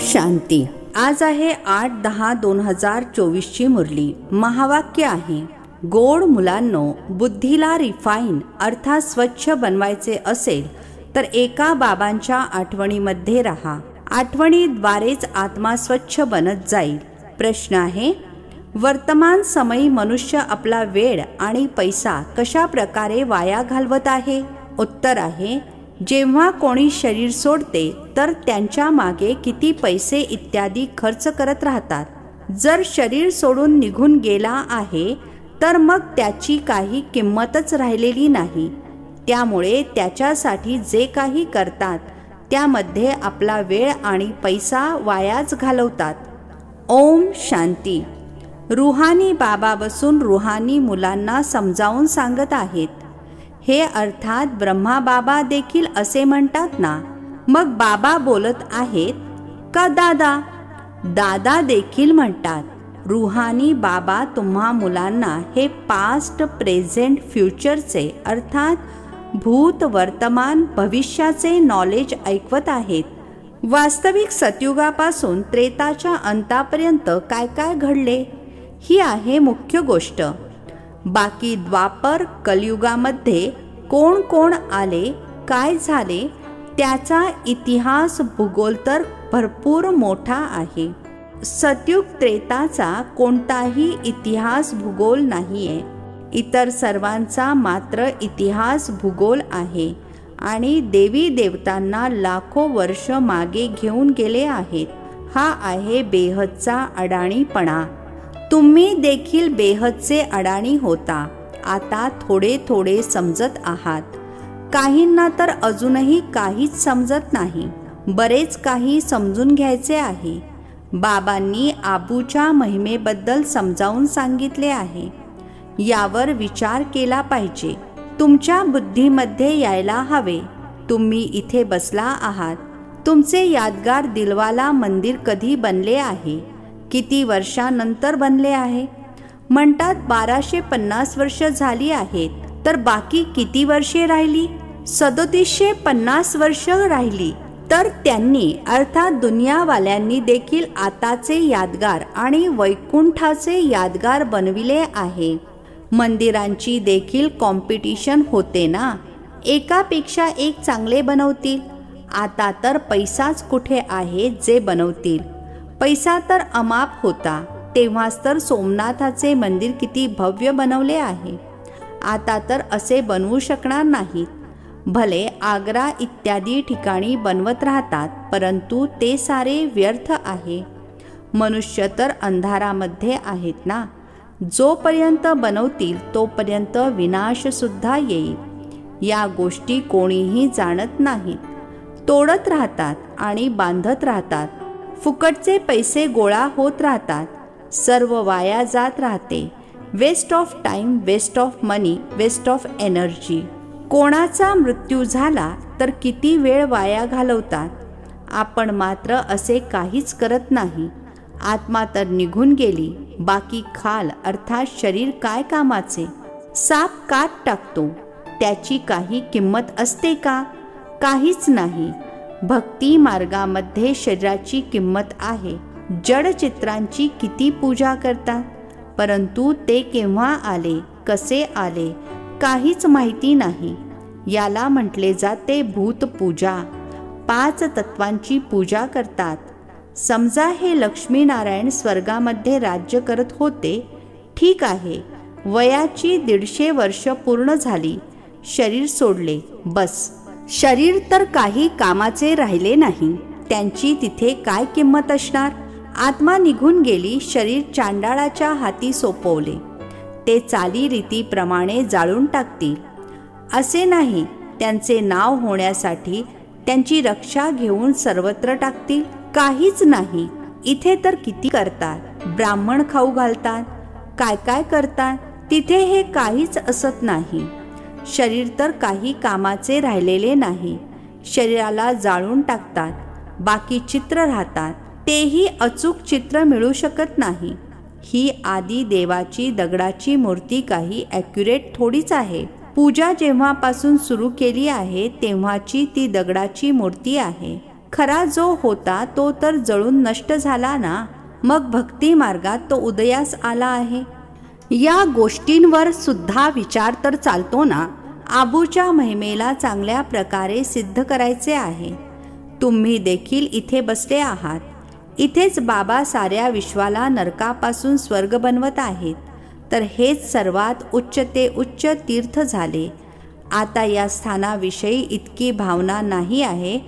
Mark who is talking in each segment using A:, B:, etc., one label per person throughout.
A: शांती। आज आहे 8/10/2024 ची मुरली। महावाक्य आहे, गोड मुलांनो, बुद्धीला रिफाईन अर्थात स्वच्छ बनवायचे असेल तर एका बाबांच्या आठवणीमध्ये राहा। आठवणीद्वारेच आत्मा स्वच्छ बनत जाईल। प्रश्न आहे, वर्तमान समयी मनुष्य आपला वेळ आणि पैसा कशा प्रकारे वाया घालवत आहे? उत्तर आहे, जेव्हा कोणी शरीर सोडते तर त्यांच्या मागे किती पैसे इत्यादी खर्च करत राहतात। जर शरीर सोडून निघून गेला आहे तर मग त्याची काही किंमतच राहिलेली नाही। त्यामुळे त्याच्यासाठी जे काही करतात त्यामध्ये आपला वेळ आणि पैसा वायाच घालवतात। ओम शांती। रुहानी बाबा बसून रुहानी मुलांना समजावून सांगत आहेत। हे अर्थात ब्रह्मा बाबा देखील असे म्हणतात ना, मग बाबा बोलत आहेत का दादा? दादा देखील म्हणतात। रुहानी बाबा तुम्हा मुलांना हे पास्ट प्रेझेंट फ्युचरचे अर्थात भूत वर्तमान भविष्याचे नॉलेज ऐकवत आहेत। वास्तविक सतयुगापासून त्रेताच्या अंतापर्यंत काय काय घडले ही आहे मुख्य गोष्ट। बाकी द्वापर कलियुगामध्ये कोण कोण आले, काय झाले त्याचा इतिहास भूगोल तर भरपूर मोठा आहे। सतयुग त्रेताचा कोणताही इतिहास भूगोल नाहीये। इतर सर्वांचा मात्र इतिहास भूगोल आहे आणि देवी देवतांना लाखो वर्ष मागे घेऊन गेले आहेत। हा आहे बेहदचा अडाणीपणा। तुम्ही देखील बेहदचे अडाणी होता, आता थोडे थोडे समजत आहात। काहींना तर अजूनही काहीच समजत नाही, बरेच काही समजून घ्यायचे आहे। बाबांनी आबूच्या महिमेबद्दल समजावून सांगितले आहे, यावर विचार केला पाहिजे। तुमच्या बुद्धीमध्ये यायला हवे। तुम्ही इथे बसला आहात, तुमचे यादगार दिलवाला मंदिर कधी बनले आहे? किती वर्षानंतर बनले आहे? म्हणतात 1250 वर्ष झाली आहेत, तर बाकी किती वर्षे राहिली? 3750 वर्ष राहिली। तर त्यांनी अर्थात दुनियावाल्यांनी देखील आताचे यादगार आणि वैकुंठाचे यादगार बनविले आहे। मंदिरांची देखील कॉम्पिटिशन होते ना, एकापेक्षा एक चांगले बनवतील। आता तर पैसाच कुठे आहे जे बनवतील? पैसा तर अमाप होता, तेव्हाच तर सोमनाथाचे मंदिर किती भव्य बनवले आहे। आता तर असे बनवू शकणार नाहीत। भले आग्रा इत्यादी ठिकाणी बनवत राहतात, परंतु ते सारे व्यर्थ आहे। मनुष्य तर अंधारामध्ये आहेत ना, जोपर्यंत बनवतील तोपर्यंत विनाश सुद्धा येईल। या गोष्टी कोणीही जाणत नाहीत। तोडत राहतात आणि बांधत राहतात। फुकटचे पैसे गोळा होत राहतात। सर्व वाया जात राहते। Waste of time, waste of money, waste of energy. कोणाचा मृत्यू झाला तर किती वेळ वाया घालवतात। आपण मात्र असे काहीच करत नाही। आत्मा तर निघून गेली, बाकी खाल अर्थात शरीर काय कामाचे? साप कात टाकतो, त्याची काही किंमत असते का? काहीच नाही। भक्ती मार्गामध्ये शरीराची किंमत आहे। जड चित्रांची किती पूजा करतात, परंतु ते केव्हा आले, कसे आले काहीच माहिती नाही। याला म्हटले जाते भूतपूजा। 5 तत्वांची पूजा करतात। समजा हे लक्ष्मीनारायण स्वर्गामध्ये राज्य करत होते, ठीक आहे। वयाची 150 वर्ष पूर्ण झाली, शरीर सोडले, बस। शरीर तर काही कामाचे राहिले नाही, त्यांची तिथे काय किंमत असणार? आत्मा निघून गेली, शरीर चांडाळाच्या हाती सोपवले, ते चालीरीतीप्रमाणे जाळून टाकतील। असे नाही त्यांचे नाव होण्यासाठी त्यांची रक्षा घेऊन सर्वत्र टाकतील? काहीच नाही। इथे तर किती करतात, ब्राह्मण खाऊ घालतात, काय काय करतात, तिथे हे काहीच असत नाही। शरीर तर काही कामाचे राहिलेले नाही, शरीराला जाळून टाकतात, बाकी चित्र राहतात, तेही अचूक चित्र मिळू शकत नाही। ही आदी देवाची दगडाची मूर्ती काही ॲक्युरेट थोडीच आहे। पूजा जेव्हापासून सुरू केली आहे तेव्हाची ती दगडाची मूर्ती आहे। खरा जो होता तो तर जळून नष्ट झाला ना, मग भक्ती मार्गात तो उदयास आला आहे. या गोष्टींवर सुद्धा विचार तर चालतो ना. आबूच्या महिमेला चांगल्या प्रकारे सिद्ध करायचे आहे. तुम्ही देखील इथे बसले आहात. इथेच बाबा साऱ्या विश्वाला नरकापासून स्वर्ग बनवत आहेत. तर हेच सर्वात उच्च ते उच्च तीर्थ झाले. आता या स्थानाविषयी इतकी भावना नाही आहे,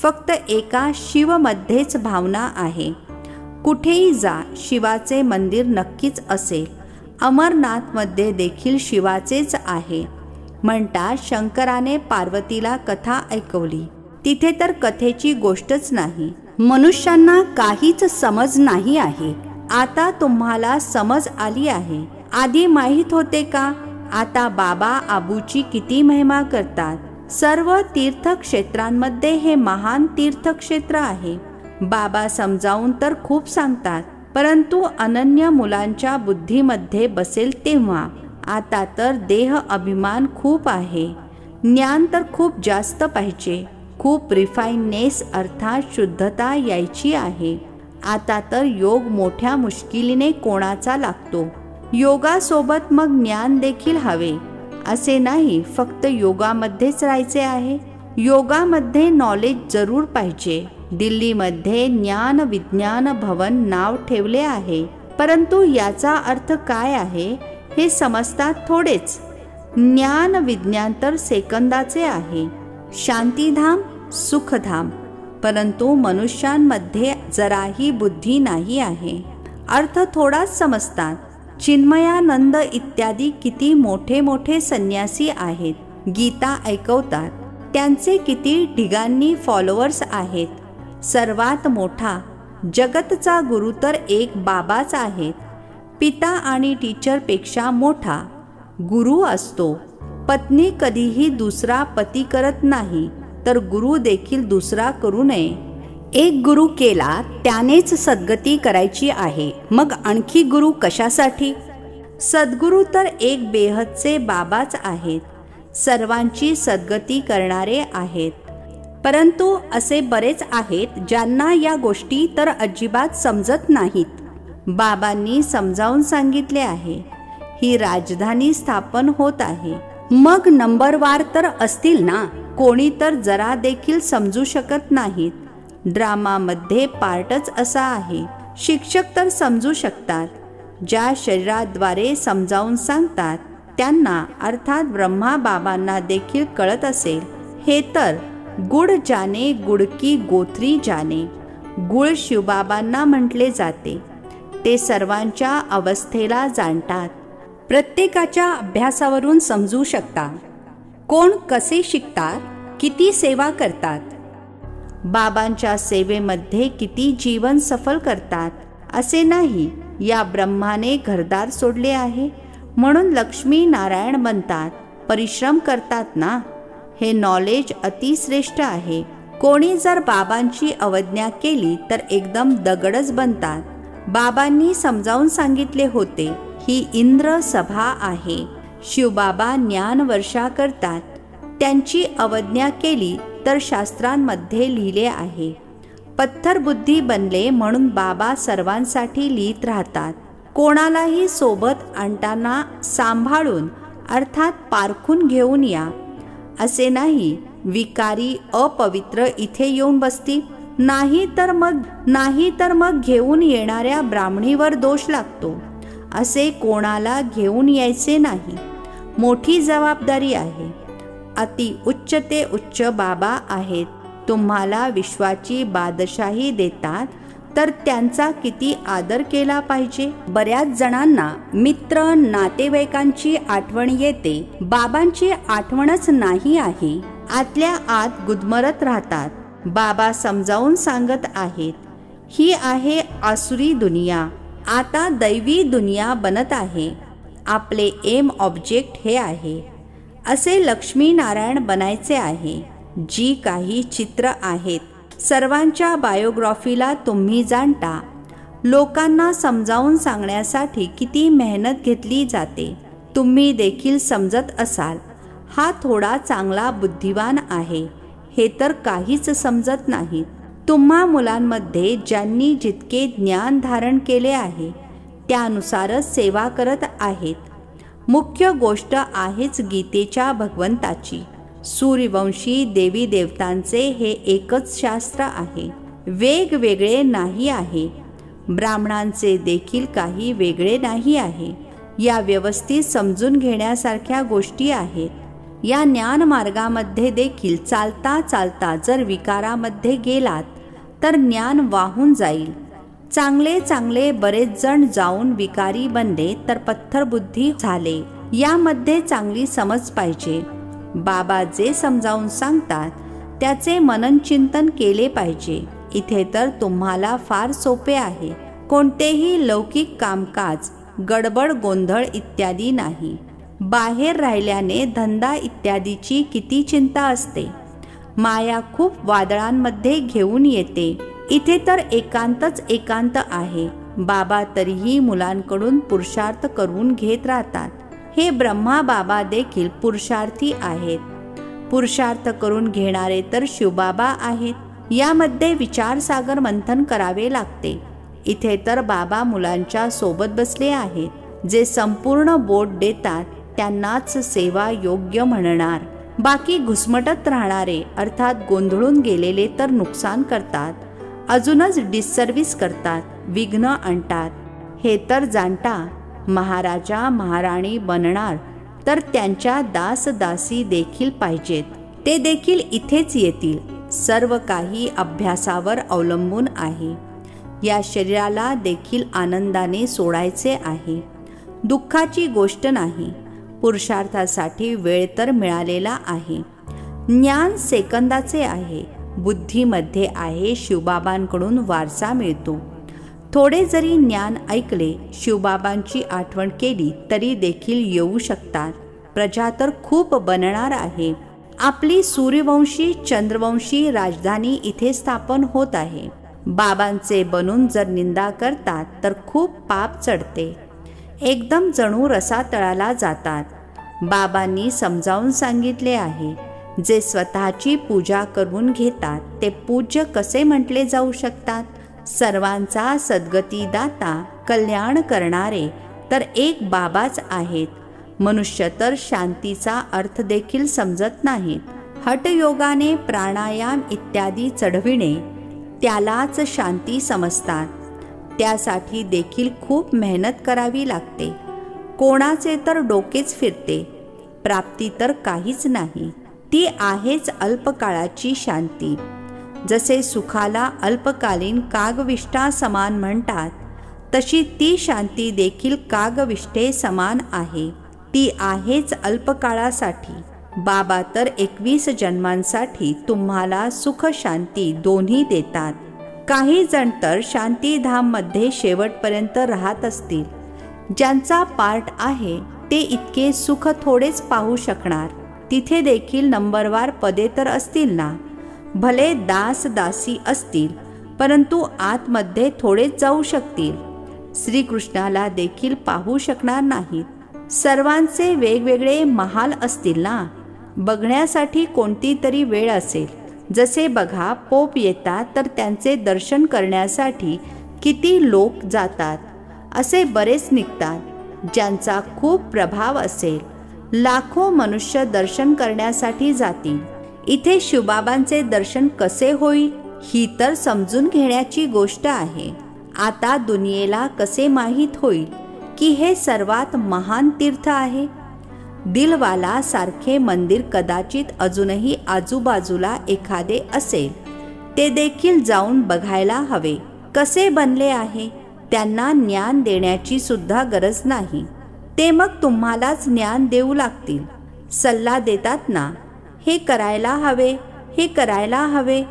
A: फक्त एका शिवमध्येच भावना आहे. कुठेही जा, शिवाचे मंदिर नक्कीच असेल. अमरनाथमध्ये देखील शिवाचेच आहे. म्हणतात शंकराने पार्वतीला कथा ऐकवली. तिथे तर कथेची गोष्टच नाही. मनुष्यांना काहीच समज नाही आहे. आता तुम्हाला समज आली आहे. आधी माहीत होते का? आता बाबा आबूची किती महिमा करतात. सर्व तीर्थक्षेत्रांमध्ये हे महान तीर्थक्षेत्र आहे. बाबा समजावून तर खूप सांगतात, परंतु अनन्य मुलांच्या बुद्धीमध्ये बसेल तेव्हा. आता तर देह अभिमान खूप आहे. ज्ञान तर खूप जास्त पाहिजे. खूप रिफाईननेस अर्थात शुद्धता यायची आहे. आता तर योग मोठ्या मुश्किलीने कोणाचा लागतो. योगासोबत मग ज्ञान देखील हवे. असे नाही फक्त योगामध्येच राहायचे आहे. योगामध्ये नॉलेज जरूर पाहिजे. दिल्लीमध्ये ज्ञान विज्ञान भवन नाव ठेवले आहे, परंतु याचा अर्थ काय आहे हे समजतात थोडेच. ज्ञान विज्ञान तर सेकंदाचे आहे. शांतीधाम सुखधाम. परंतु मनुष्यांमध्ये जराही बुद्धी नाही आहे. अर्थ थोडाच समजतात. चिन्मयानंद इत्यादी किती मोठे मोठे संन्यासी आहेत. गीता ऐकवतात. त्यांचे किती ढिगांनी फॉलोअर्स आहेत. सर्वात मोठा जगतचा गुरु तर एक बाबाच आहेत. पिता आणि टीचरपेक्षा मोठा गुरु असतो. पत्नी कधीही दुसरा पती करत नाही, तर गुरु देखील दुसरा करू नये. एक गुरु केला त्यानेच सद्गती करायची आहे. मग आणखी गुरु कशासाठी? सद्गुरु तर एक बेहदचे बाबाच आहेत. सर्वांची सद्गती करणारे आहेत. परंतु असे बरेच आहेत ज्यांना या गोष्टी तर अजिबात समजत नाहीत. बाबांनी समजावून सांगितले आहे. ही राजधानी स्थापन होत आहे. मग नंबरवार तर असतील ना. कोणी तर जरा देखील समजू शकत नाहीत. ड्रामामध्ये पार्टच असा आहे. शिक्षक तर समजू शकतात. ज्या शरीराद्वारे समजावून सांगतात त्यांना अर्थात ब्रह्मा बाबांना देखील कळत असेल. हे तर गुड जाने गुड की गोत्री जाने. गुळ शिवबाबांना म्हटले जाते. ते सर्वांच्या अवस्थेला जाणतात. प्रत्येकाच्या अभ्यासावरून समजू शकता कोण कसे शिकतात, किती सेवा करतात. बाबांच्या सेवेमध्ये किती जीवन सफल करतात. असे नाही या ब्रह्माने घरदार सोडले आहे म्हणून लक्ष्मी नारायण बनतात. परिश्रम करतात ना. हे नॉलेज अतिश्रेष्ठ आहे. कोणी जर बाबांची अवज्ञा केली तर एकदम दगडच बनतात. बाबांनी समजावून सांगितले होते, ही इंद्र सभा आहे. शिवबाबा ज्ञान वर्षा करतात. त्यांची अवज्ञा केली तर शास्त्रांमध्ये लिहिले आहे. पत्थर बुद्धी बनले म्हणून बाबा सर्वांसाठी लिहित राहतात. कोणालाही सोबत आणताना सांभाळून अर्थात पारखून घेऊन या. असे नाही विकारी अपवित्र इथे येऊन बसतील. नाही तर मग घेऊन येणाऱ्या ब्राह्मणीवर दोष लागतो. असे कोणाला घेऊन यायचे नाही. मोठी जबाबदारी आहे. अति उच्च ते उच्च बाबा आहेत. तुम्हाला विश्वाची बादशाही देतात तर त्यांचा किती आदर केला पाहिजे. बऱ्याच जणांना मित्र नातेवाईकांची आठवण येते. बाबांची आठवणच नाही आहे. आतल्या आत गुदमरत राहतात. बाबा समजावून सांगत आहेत, ही आहे आसुरी दुनिया. आता दैवी दुनिया बनत आहे. आपले एम ऑब्जेक्ट हे आहे. असे लक्ष्मी नारायण बनायचे आहे. जी काही चित्र आहेत सर्वांच्या बायोग्राफीला तुम्ही जाणता. लोकांना समजावून सांगण्यासाठी किती मेहनत घेतली जाते तुम्ही देखील समजत असाल. हा थोडा चांगला बुद्धिवान आहे. हे तर काहीच समजत नाहीत. तुम्हा मुलांमध्ये ज्यांनी जितके ज्ञान धारण केले आहे त्यानुसारच सेवा करत आहेत. मुख्य गोष्ट आहेच गीतेच्या भगवंताची. सूर्यवंशी देवी देवतांचे हे एकच शास्त्र आहे, वेगवेगळे नाही आहे. ब्राह्मणांचे देखील काही वेगळे नाही आहे. या व्यवस्थित समजून घेण्यासारख्या गोष्टी आहेत. या ज्ञान मार्गामध्ये देखील चालता चालता जर विकारामध्ये गेलात तर ज्ञान वाहून जाईल. चांगले चांगले बरेच जण जाऊन विकारी बनले तर पत्थरबुद्धी झाले. यामध्ये चांगली समज पाहिजे. बाबा जे समजावून सांगतात त्याचे मनन चिंतन केले पाहिजे. इथे तर तुम्हाला फार सोपे आहे. कोणतेही लौकिक कामकाज, गडबड गोंधळ इत्यादी नाही. बाहेर राहिल्याने धंदा इत्यादीची किती चिंता असते. माया खूप वादळांमध्ये घेऊन येते. इथे तर एकांतच एकांत आहे. बाबा तरीही मुलांकडून पुरुषार्थ करून घेत राहतात. हे ब्रह्मा बाबा देखील पुरुषार्थी आहेत. पुरुषार्थ करून घेणारे तर शिवबाबा आहेत. यामध्ये विचारसागर मंथन करावे लागते. इथे तर बाबा मुलांच्या सोबत बसले आहेत. जे संपूर्ण बोट देतात त्यांनाच सेवा योग्य म्हणणार. बाकी घुसमटत राहणारे अर्थात गोंधळून गेलेले तर नुकसान करतात, अजूनच डिससर्व्हिस करतात, विघ्न आणतात. हे तर जाणता. महाराजा महाराणी बनणार तर त्यांच्या दासदासी देखील पाहिजेत. ते देखील इथेच येतील. सर्व काही अभ्यासावर अवलंबून आहे. या शरीराला देखील आनंदाने सोडायचे आहे. दुःखाची गोष्ट नाही. पुरुषार्थासाठी वेळ तर मिळालेला आहे. ज्ञान सेकंदाचे आहे. बुद्धीमध्ये आहे. शिवबाबांकडून वारसा मिळतो. थोडे जरी ज्ञान ऐकले, शिवबाबांची आठवण केली तरी देखील येऊ शकतात. प्रजा तर खूप बनणार आहे. आपली सूर्यवंशी चंद्रवंशी राजधानी इथे स्थापन होत आहे. बाबांचे बनून जर निंदा करतात तर खूप पाप चढते. एकदम जणू रसातळाला जातात. बाबांनी समजावून सांगितले आहे, जे स्वतःची पूजा करून घेतात ते पूज्य कसे म्हटले जाऊ शकतात. सर्वांचा सद्गतीदाता कल्याण करणारे तर एक बाबाच आहेत. मनुष्य तर शांतीचा अर्थ देखील समजत नाहीत. हठयोगाने प्राणायाम इत्यादी चढविणे त्यालाच शांती समजतात. त्यासाठी देखील खूप मेहनत करावी लागते. कोणाचे तर डोकेच फिरते. प्राप्ती तर काहीच नाही. ती आहेच अल्पकाळाची शांती. जसे सुखाला अल्पकालीन कागविष्ठा समान म्हणतात, तशी ती शांती देखील कागविष्ठे समान आहे. ती आहेच अल्पकाळासाठी. बाबा तर 21 जन्मांसाठी तुम्हाला सुख शांती दोन्ही देतात. काही जण तर शांतीधाममध्ये शेवटपर्यंत राहत असतील. ज्यांचा पार्ट आहे ते इतके सुख थोडेच पाहू शकणार. तिथे देखील नंबरवार पदे तर असतील ना. भले दास दासी असतील, परंतु आतमध्ये थोडेच जाऊ शकतील. श्रीकृष्णाला देखील पाहू शकणार नाहीत. सर्वांचे वेगवेगळे महाल असतील ना. बघण्यासाठी कोणती तरी वेळ असेल. जसे बघा, पोप येतात तर त्यांचे दर्शन करण्यासाठी किती लोक जातात. असे बरेच निघतात. ज्यांचा खूप प्रभाव असेल, लाखो मनुष्य दर्शन करण्यासाठी जातील. इथे शिवबाबांचे दर्शन कसे होईल ही तर समजून घेण्याची गोष्ट आहे. आता दुनियेला कसे माहीत होईल की हे सर्वात महान तीर्थ आहे. दिलवाला सारखे मंदिर कदाचित अजूनही आजूबाजूला एखादे असेल. ते देखील जाऊन बघायला हवे कसे बनले आहे. त्यांना ज्ञान देण्याची सुद्धा गरज नाही. ते मग तुम्हालाच ज्ञान देऊ लागतील. सल्ला देतात ना, हे करायला हवे, हे करायला हवे.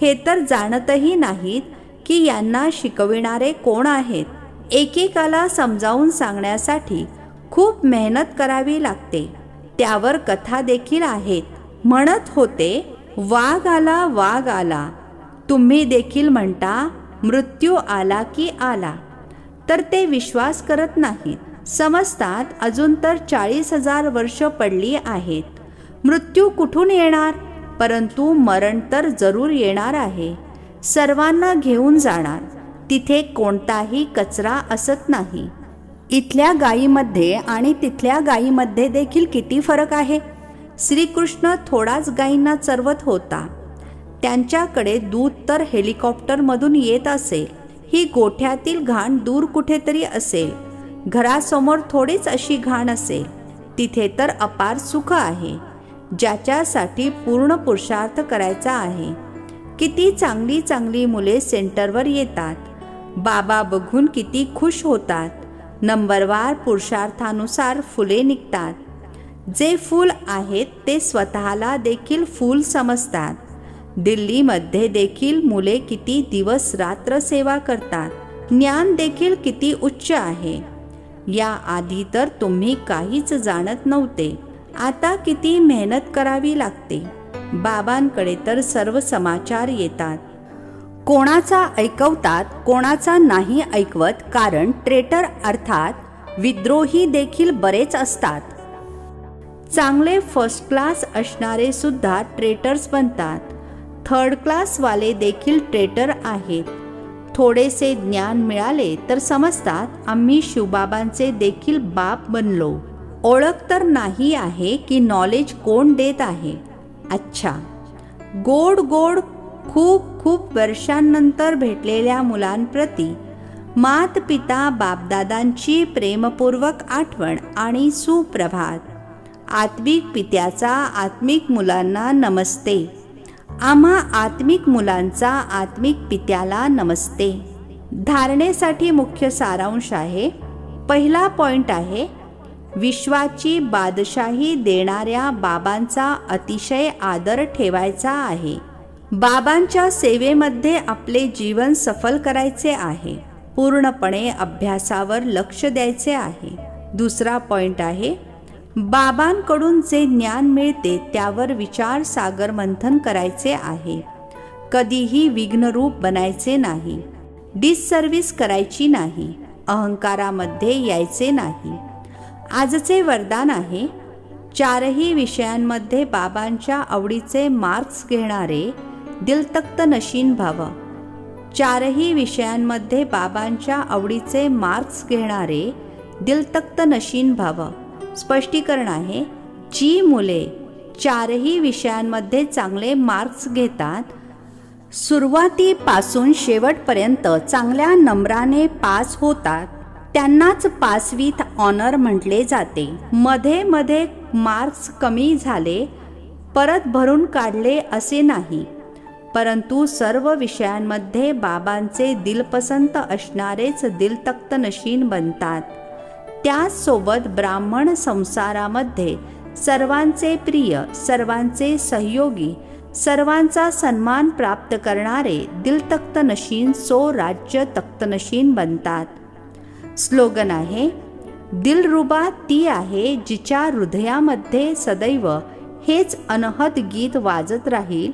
A: हे तर जाणतही नाहीत की यांना शिकविणारे कोण आहेत. एकेकाला समजावून सांगण्यासाठी खूप मेहनत करावी लागते. त्यावर कथा देखील आहेत. म्हणत होते, वाघ आला वाघ आला. तुम्ही देखील म्हणता मृत्यू आला की आला. तर ते विश्वास करत नाहीत. समजतात अजून तर 40,000 वर्ष पडली आहेत. मृत्यू कुठून येणार, परंतु मरण तर जरूर येणार आहे. सर्वांना घेऊन जाणार, तिथे कोणताही कचरा असत नाही. इथल्या गायीमध्ये आणि तिथल्या गायीमध्ये देखील किती फरक आहे. श्रीकृष्ण थोडाच गायींना चरवत होता. त्यांच्याकडे दूध तर हेलिकॉप्टरमधून येत असेल. ही गोठ्यातील घाण दूर कुठेतरी असेल. घरासमोर थोडीच अशी घाण असेल. तिथे तर अपार सुख आहे, ज्याच्यासाठी पूर्ण पुरुषार्थ करायचा आहे. किती चांगली चांगली मुले सेंटरवर येतात. बाबा बघून किती खुश होतात. नंबरवार पुरुषार्थानुसार फुले निघतात. जे फूल आहेत ते स्वतःला देखील फूल समजतात. दिल्लीमध्ये देखील मुले किती दिवस रात्र सेवा करतात. ज्ञान देखील किती उच्च आहे. या आधी तर तुम्ही काहीच जाणत नव्हते. आता किती मेहनत करावी लागते. बाबांकडे तर सर्व समाचार येतात. कोणाचा ऐकवतात, कोणाचा नाही ऐकवत. कारण ट्रेटर अर्थात विद्रोही देखील बरेच असतात. चांगले फर्स्ट क्लास असणारे सुद्धा ट्रेटर्स बनतात. थर्ड क्लासवाले देखील ट्रेटर आहेत. थोडेसे ज्ञान मिळाले तर समजतात आम्ही शिवबाबांचे देखील बाप बनलो. ओळख तर नाही आहे की नॉलेज कोण देत आहे. अच्छा, गोड गोड खूप खूप वर्षांनंतर भेटलेल्या मुलांप्रती मात पिता बापदादांची प्रेमपूर्वक आठवण आणि सुप्रभात. आत्मिक पित्याचा आत्मिक मुलांना नमस्ते. आम्हा आत्मिक मुलांचा आत्मिक पित्याला नमस्ते. धारणेसाठी मुख्य सारांश आहे. पहिला पॉइंट आहे, विश्वाची बादशाही देणाऱ्या बाबांचा अतिशय आदर ठेवायचा आहे. बाबांच्या सेवेमध्ये आपले जीवन सफल करायचे आहे. पूर्णपणे अभ्यासावर लक्ष द्यायचे आहे. दुसरा पॉइंट आहे, बाबांकडून जे ज्ञान मिळते त्यावर विचार सागर मंथन करायचे आहे. कधीही विघ्नरूप बनायचे नाही. डिससर्व्हिस करायची नाही. अहंकारामध्ये यायचे नाही. आजचे वरदान आहे, चारही विषयांमध्ये बाबांच्या आवडीचे मार्क्स घेणारे दिलतख्त नशीन भाव. चारही विषयांमध्ये बाबांच्या आवडीचे मार्क्स घेणारे दिलतख्त नशीन भाव. स्पष्टीकरण आहे, जी मुले चारही विषयांमध्ये चांगले मार्क्स घेतात, सुरुवातीपासून शेवटपर्यंत चांगल्या नंबराने पास होतात, त्यांनाच पास विथ ऑनर म्हटले जाते. मध्ये मध्ये मार्क्स कमी झाले, परत भरून काढले असे नाही, परंतु सर्व विषयांमध्ये बाबांचे दिलपसंत असणारेच दिलतख्त नशीन बनतात. त्याचसोबत ब्राह्मण संसारामध्ये सर्वांचे प्रिय, सर्वांचे सहयोगी, सर्वांचा सन्मान प्राप्त करणारे दिलतख्त नशीन सो राज्य तख्त नशीन बनतात. स्लोगन आहे, दिलरुबा ती आहे जिच्या हृदयामध्ये सदैव हेच अनहद गीत वाजत राहील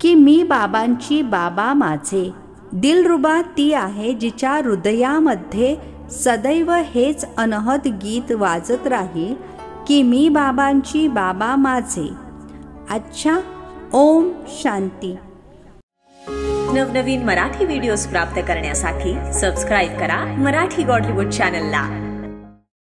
A: की मी बाबांची, बाबा माझे. दिलरुबा ती आहे जिच्या हृदयामध्ये सदैव हेच अनहद गीत वाजत राहील की मी बाबांची, बाबा माझे. अच्छा, ओम शांती.
B: नवनवीन मराठी व्हिडिओज प्राप्त करण्यासाठी सबस्क्राईब करा मराठी गॉडलीवूड चॅनलला.